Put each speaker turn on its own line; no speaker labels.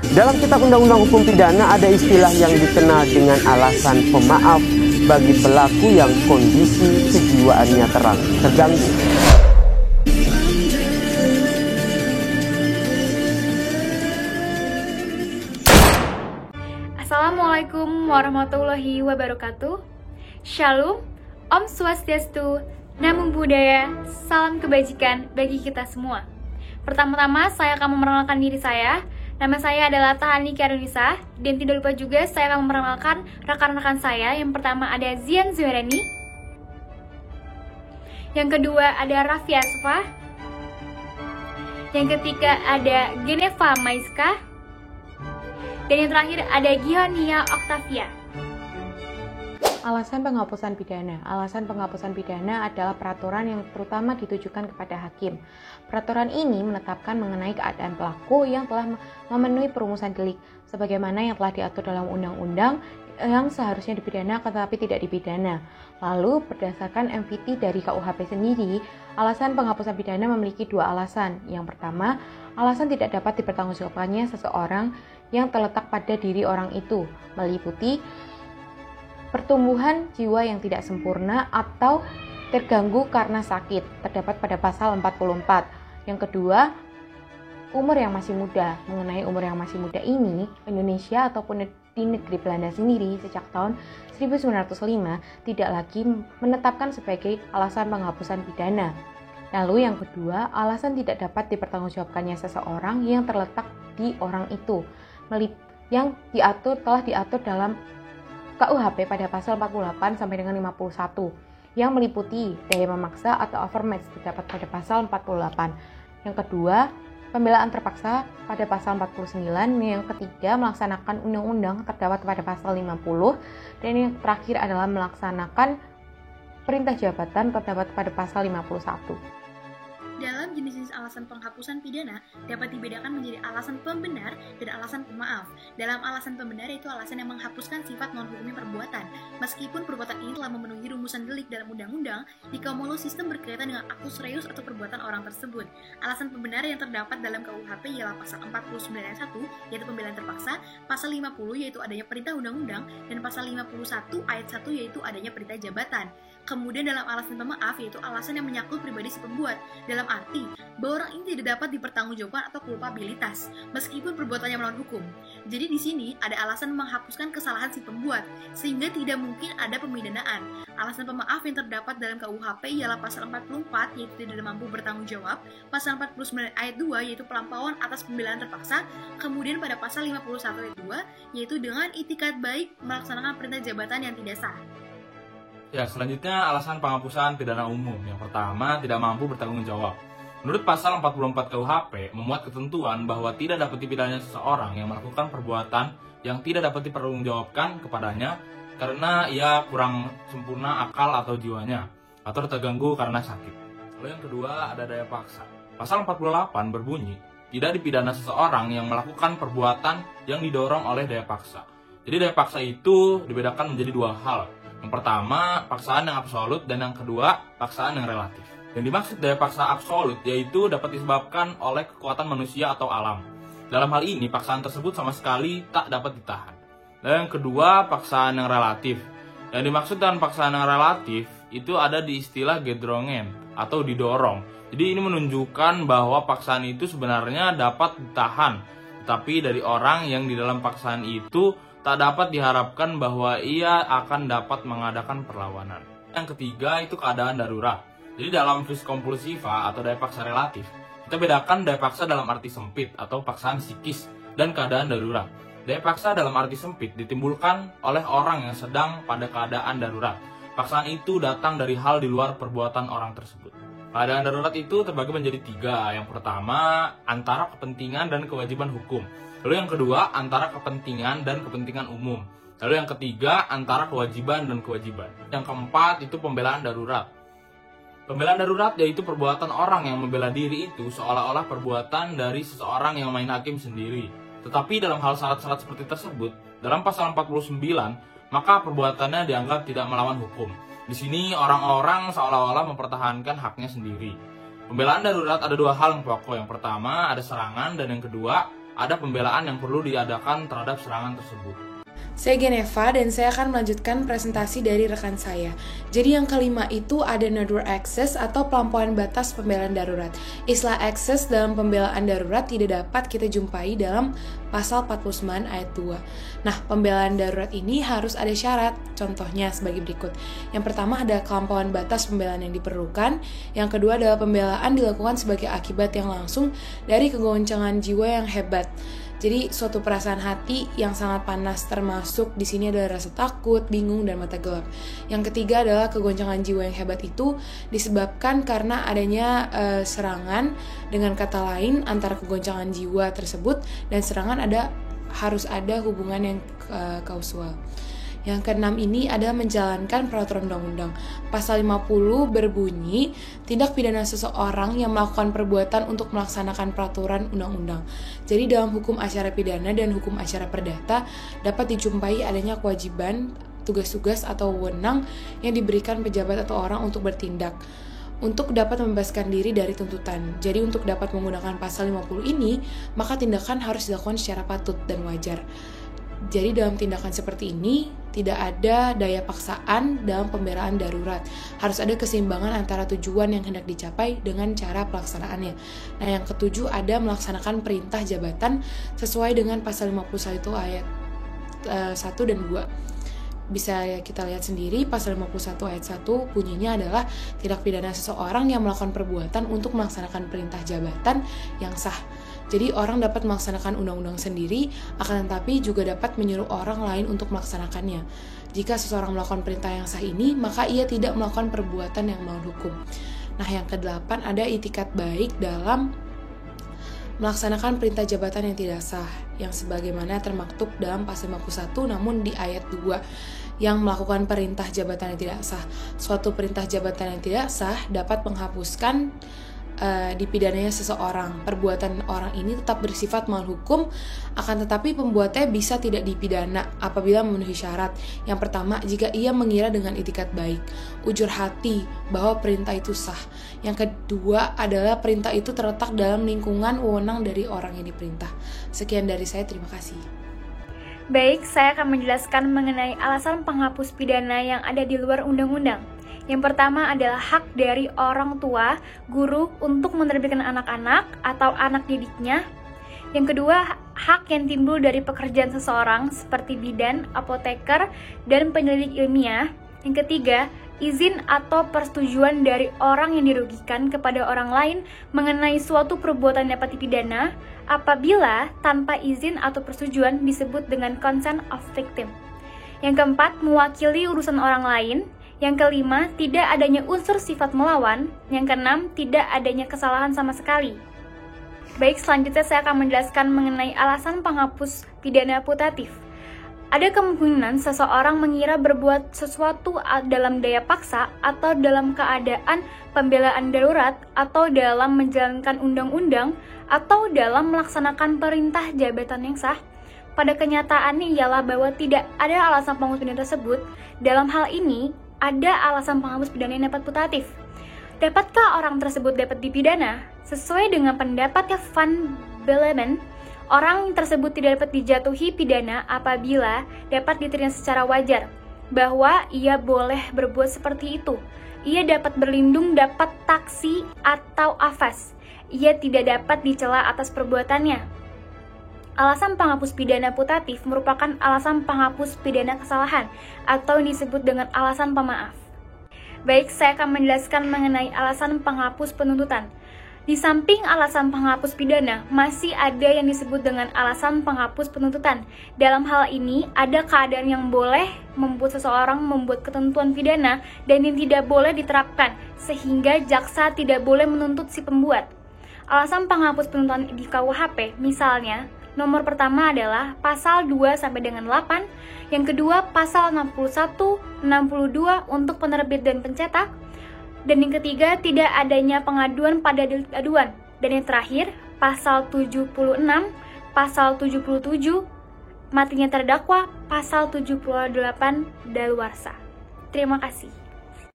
Dalam Kitab Undang-Undang Hukum Pidana ada istilah yang dikenal dengan alasan pemaaf bagi pelaku yang kondisi kejiwaannya terganggu.
Assalamualaikum warahmatullahi wabarakatuh. Shalom, Om Swastiastu, Namo Buddhaya, salam kebajikan bagi kita semua. Pertama-tama saya akan memperkenalkan diri saya. Nama saya adalah Tahani Karunisa, dan tidak lupa juga saya akan memperkenalkan rekan-rekan saya. Yang pertama ada Zian Zuherani, yang kedua ada Raffi Asfa, yang ketiga ada Geneva Maiska, dan yang terakhir ada Gihonia Octavia.
Alasan penghapusan pidana. Alasan penghapusan pidana adalah peraturan yang terutama ditujukan kepada hakim. Peraturan ini menetapkan mengenai keadaan pelaku yang telah memenuhi perumusan delik, sebagaimana yang telah diatur dalam undang-undang yang seharusnya dipidana tetapi tidak dipidana. Lalu, berdasarkan MVT dari KUHP sendiri, alasan penghapusan pidana memiliki dua alasan. Yang pertama, alasan tidak dapat dipertanggungjawabkannya seseorang yang terletak pada diri orang itu, meliputi pertumbuhan jiwa yang tidak sempurna atau terganggu karena sakit, terdapat pada pasal 44. Yang kedua, umur yang masih muda. Mengenai umur yang masih muda ini, Indonesia ataupun di negeri Belanda sendiri sejak tahun 1905 tidak lagi menetapkan sebagai alasan penghapusan pidana. Lalu yang kedua, alasan tidak dapat dipertanggungjawabkannya seseorang yang terletak di orang itu, yang telah diatur dalam KUHP pada pasal 48 sampai dengan 51 yang meliputi daya memaksa atau overmatch terdapat pada pasal 48. Yang kedua, pembelaan terpaksa pada pasal 49. Yang ketiga, melaksanakan undang-undang terdapat pada pasal 50. Dan yang terakhir adalah melaksanakan perintah jabatan terdapat pada pasal 51.
Dalam jenis-jenis alasan penghapusan pidana dapat dibedakan menjadi alasan pembenar dan alasan pemaaf. Dalam alasan pembenar yaitu alasan yang menghapuskan sifat non-hukumi perbuatan. Meskipun perbuatan ini telah memenuhi rumusan delik dalam undang-undang, jika mulut sistem berkaitan dengan actus reus atau perbuatan orang tersebut. Alasan pembenar yang terdapat dalam KUHP ialah pasal 49 ayat 1 yaitu pembelaan terpaksa, pasal 50 yaitu adanya perintah undang-undang, dan pasal 51 ayat 1 yaitu adanya perintah jabatan. Kemudian dalam alasan pemaaf yaitu alasan yang menyangkut pribadi si pembuat, dalam arti bahwa orang ini tidak dapat dipertanggungjawabkan atau kulpabilitas meskipun perbuatannya melawan hukum. Jadi di sini ada alasan menghapuskan kesalahan si pembuat sehingga tidak mungkin ada pemidanaan. Alasan pemaaf yang terdapat dalam KUHP ialah pasal 44 yaitu tidak mampu bertanggung jawab, pasal 49 ayat 2 yaitu pelampauan atas pembelaan terpaksa, kemudian pada pasal 51 ayat 2 yaitu dengan itikat baik melaksanakan perintah jabatan yang tidak sah.
Ya, selanjutnya alasan penghapusan pidana umum. Yang pertama, tidak mampu bertanggung jawab. Menurut pasal 44 KUHP memuat ketentuan bahwa tidak dapat dipidana seseorang yang melakukan perbuatan yang tidak dapat dipertanggungjawabkan kepadanya karena ia kurang sempurna akal atau jiwanya atau terganggu karena sakit. Lalu yang kedua ada daya paksa. Pasal 48 berbunyi, tidak dipidana seseorang yang melakukan perbuatan yang didorong oleh daya paksa. Jadi daya paksa itu dibedakan menjadi dua hal. Yang pertama, paksaan yang absolut, dan yang kedua, paksaan yang relatif. Yang dimaksud daya paksa absolut yaitu dapat disebabkan oleh kekuatan manusia atau alam. Dalam hal ini, paksaan tersebut sama sekali tak dapat ditahan. Dan yang kedua, paksaan yang relatif. Yang dimaksud dengan paksaan yang relatif itu ada di istilah gedrongen atau didorong. Jadi ini menunjukkan bahwa paksaan itu sebenarnya dapat ditahan, tetapi dari orang yang di dalam paksaan itu tak dapat diharapkan bahwa ia akan dapat mengadakan perlawanan. Yang ketiga itu keadaan darurat. Jadi dalam vis compulsiva atau daya paksa relatif, kita bedakan daya paksa dalam arti sempit atau paksaan psikis dan keadaan darurat. Daya paksa dalam arti sempit ditimbulkan oleh orang yang sedang pada keadaan darurat. Paksaan itu datang dari hal di luar perbuatan orang tersebut. Keadaan darurat itu terbagi menjadi tiga. Yang pertama, antara kepentingan dan kewajiban hukum. Lalu yang kedua, antara kepentingan dan kepentingan umum. Lalu yang ketiga, antara kewajiban dan kewajiban. Yang keempat, itu pembelaan darurat. Pembelaan darurat yaitu perbuatan orang yang membela diri itu seolah-olah perbuatan dari seseorang yang main hakim sendiri. Tetapi dalam hal syarat-syarat seperti tersebut, dalam pasal 49, maka perbuatannya dianggap tidak melawan hukum. Di sini orang-orang seolah-olah mempertahankan haknya sendiri. Pembelaan darurat ada dua hal yang pokok. Yang pertama ada serangan dan yang kedua ada pembelaan yang perlu diadakan terhadap serangan tersebut.
Saya Geneva dan saya akan melanjutkan presentasi dari rekan saya. Jadi yang kelima itu ada network access atau pelampauan batas pembelaan darurat. Istilah access dalam pembelaan darurat tidak dapat kita jumpai dalam pasal 49 ayat 2. Nah, pembelaan darurat ini harus ada syarat. Contohnya sebagai berikut. Yang pertama ada kelampauan batas pembelaan yang diperlukan. Yang kedua adalah pembelaan dilakukan sebagai akibat yang langsung dari kegoncangan jiwa yang hebat. Jadi suatu perasaan hati yang sangat panas, termasuk di sini adalah rasa takut, bingung, dan mata gelap. Yang ketiga adalah kegoncangan jiwa yang hebat itu disebabkan karena adanya serangan, dengan kata lain antara kegoncangan jiwa tersebut dan serangan harus ada hubungan yang kausal. Yang keenam ini adalah menjalankan peraturan undang-undang. Pasal 50 berbunyi, tindak pidana seseorang yang melakukan perbuatan untuk melaksanakan peraturan undang-undang. Jadi dalam hukum acara pidana dan hukum acara perdata dapat dijumpai adanya kewajiban, tugas-tugas atau wewenang yang diberikan pejabat atau orang untuk bertindak untuk dapat membebaskan diri dari tuntutan. Jadi untuk dapat menggunakan pasal 50 ini, maka tindakan harus dilakukan secara patut dan wajar. Jadi dalam tindakan seperti ini tidak ada daya paksaan dalam pembelaan darurat. Harus ada keseimbangan antara tujuan yang hendak dicapai dengan cara pelaksanaannya. Nah, yang ketujuh ada melaksanakan perintah jabatan sesuai dengan pasal 51 ayat 1 dan 2. Bisa kita lihat sendiri, pasal 51 ayat 1 bunyinya adalah tindak pidana seseorang yang melakukan perbuatan untuk melaksanakan perintah jabatan yang sah. Jadi orang dapat melaksanakan undang-undang sendiri, akan tetapi juga dapat menyuruh orang lain untuk melaksanakannya. Jika seseorang melakukan perintah yang sah ini, maka ia tidak melakukan perbuatan yang melawan hukum. Nah, yang kedelapan ada itikat baik dalam melaksanakan perintah jabatan yang tidak sah, yang sebagaimana termaktub dalam pasal 51 namun di ayat 2, yang melakukan perintah jabatan yang tidak sah. Suatu perintah jabatan yang tidak sah dapat menghapuskan dipidananya seseorang. Perbuatan orang ini tetap bersifat melawan hukum, akan tetapi pembuatnya bisa tidak dipidana apabila memenuhi syarat. Yang pertama, jika ia mengira dengan itikat baik, ujur hati bahwa perintah itu sah. Yang kedua adalah perintah itu terletak dalam lingkungan wewenang dari orang yang diperintah. Sekian dari saya, terima kasih.
Baik, saya akan menjelaskan mengenai alasan penghapus pidana yang ada di luar undang-undang. Yang pertama adalah hak dari orang tua, guru untuk menerbitkan anak-anak atau anak didiknya. Yang kedua, hak yang timbul dari pekerjaan seseorang seperti bidan, apoteker, dan penyelidik ilmiah. Yang ketiga, izin atau persetujuan dari orang yang dirugikan kepada orang lain mengenai suatu perbuatan dapat dipidana apabila tanpa izin atau persetujuan disebut dengan consent of victim. Yang keempat, mewakili urusan orang lain. Yang kelima, tidak adanya unsur sifat melawan. Yang keenam, tidak adanya kesalahan sama sekali. Baik, selanjutnya saya akan menjelaskan mengenai alasan penghapus pidana putatif. Ada kemungkinan seseorang mengira berbuat sesuatu dalam daya paksa atau dalam keadaan pembelaan darurat atau dalam menjalankan undang-undang atau dalam melaksanakan perintah jabatan yang sah. Pada kenyataannya ialah bahwa tidak ada alasan penghapus pidana tersebut. Dalam hal ini, ada alasan penghapus pidana yang dapat putatif. Dapatkah orang tersebut dapat dipidana? Sesuai dengan pendapatnya Van Belleben, orang tersebut tidak dapat dijatuhi pidana apabila dapat diterima secara wajar, bahwa ia boleh berbuat seperti itu. Ia dapat berlindung, dapat taksi atau afas. Ia tidak dapat dicela atas perbuatannya. Alasan penghapus pidana putatif merupakan alasan penghapus pidana kesalahan atau yang disebut dengan alasan pemaaf. Baik, saya akan menjelaskan mengenai alasan penghapus penuntutan. Di samping alasan penghapus pidana, masih ada yang disebut dengan alasan penghapus penuntutan. Dalam hal ini, ada keadaan yang boleh membuat seseorang membuat ketentuan pidana dan yang tidak boleh diterapkan, sehingga jaksa tidak boleh menuntut si pembuat. Alasan penghapus penuntutan di KUHP, misalnya, nomor pertama adalah pasal 2 sampai dengan 8, yang kedua pasal 61, 62 untuk penerbit dan pencetak, dan yang ketiga tidak adanya pengaduan pada delik aduan, dan yang terakhir pasal 76, pasal 77, matinya terdakwa, pasal 78 daluarsa. Terima kasih.